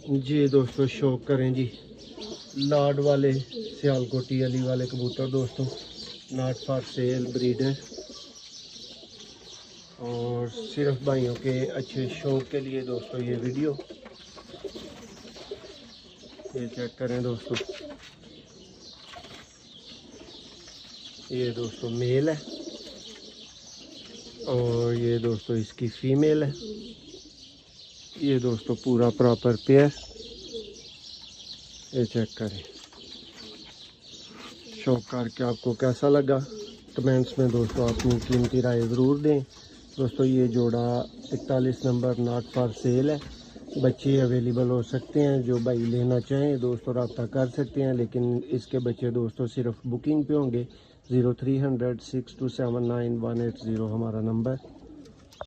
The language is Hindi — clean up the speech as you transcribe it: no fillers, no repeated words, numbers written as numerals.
जी दोस्तों, शौक करें जी लाड वाले सियालकोटी अली वाले कबूतर दोस्तों, नॉट फॉर सेल ब्रीडर, और सिर्फ भाइयों के अच्छे शौक के लिए दोस्तों ये वीडियो। ये चेक करें दोस्तों, ये दोस्तों मेल है और ये दोस्तों इसकी फीमेल है। ये दोस्तों पूरा प्रॉपर पेयर। ये चेक करें। शौक करके आपको कैसा लगा कमेंट्स में दोस्तों अपनी कीमती राय ज़रूर दें। दोस्तों ये जोड़ा 41 नंबर नॉट फॉर सेल है। बच्चे अवेलेबल हो सकते हैं, जो भाई लेना चाहें दोस्तों रब्ता कर सकते हैं, लेकिन इसके बच्चे दोस्तों सिर्फ बुकिंग पे होंगे। 0300 6279 180 हमारा नंबर।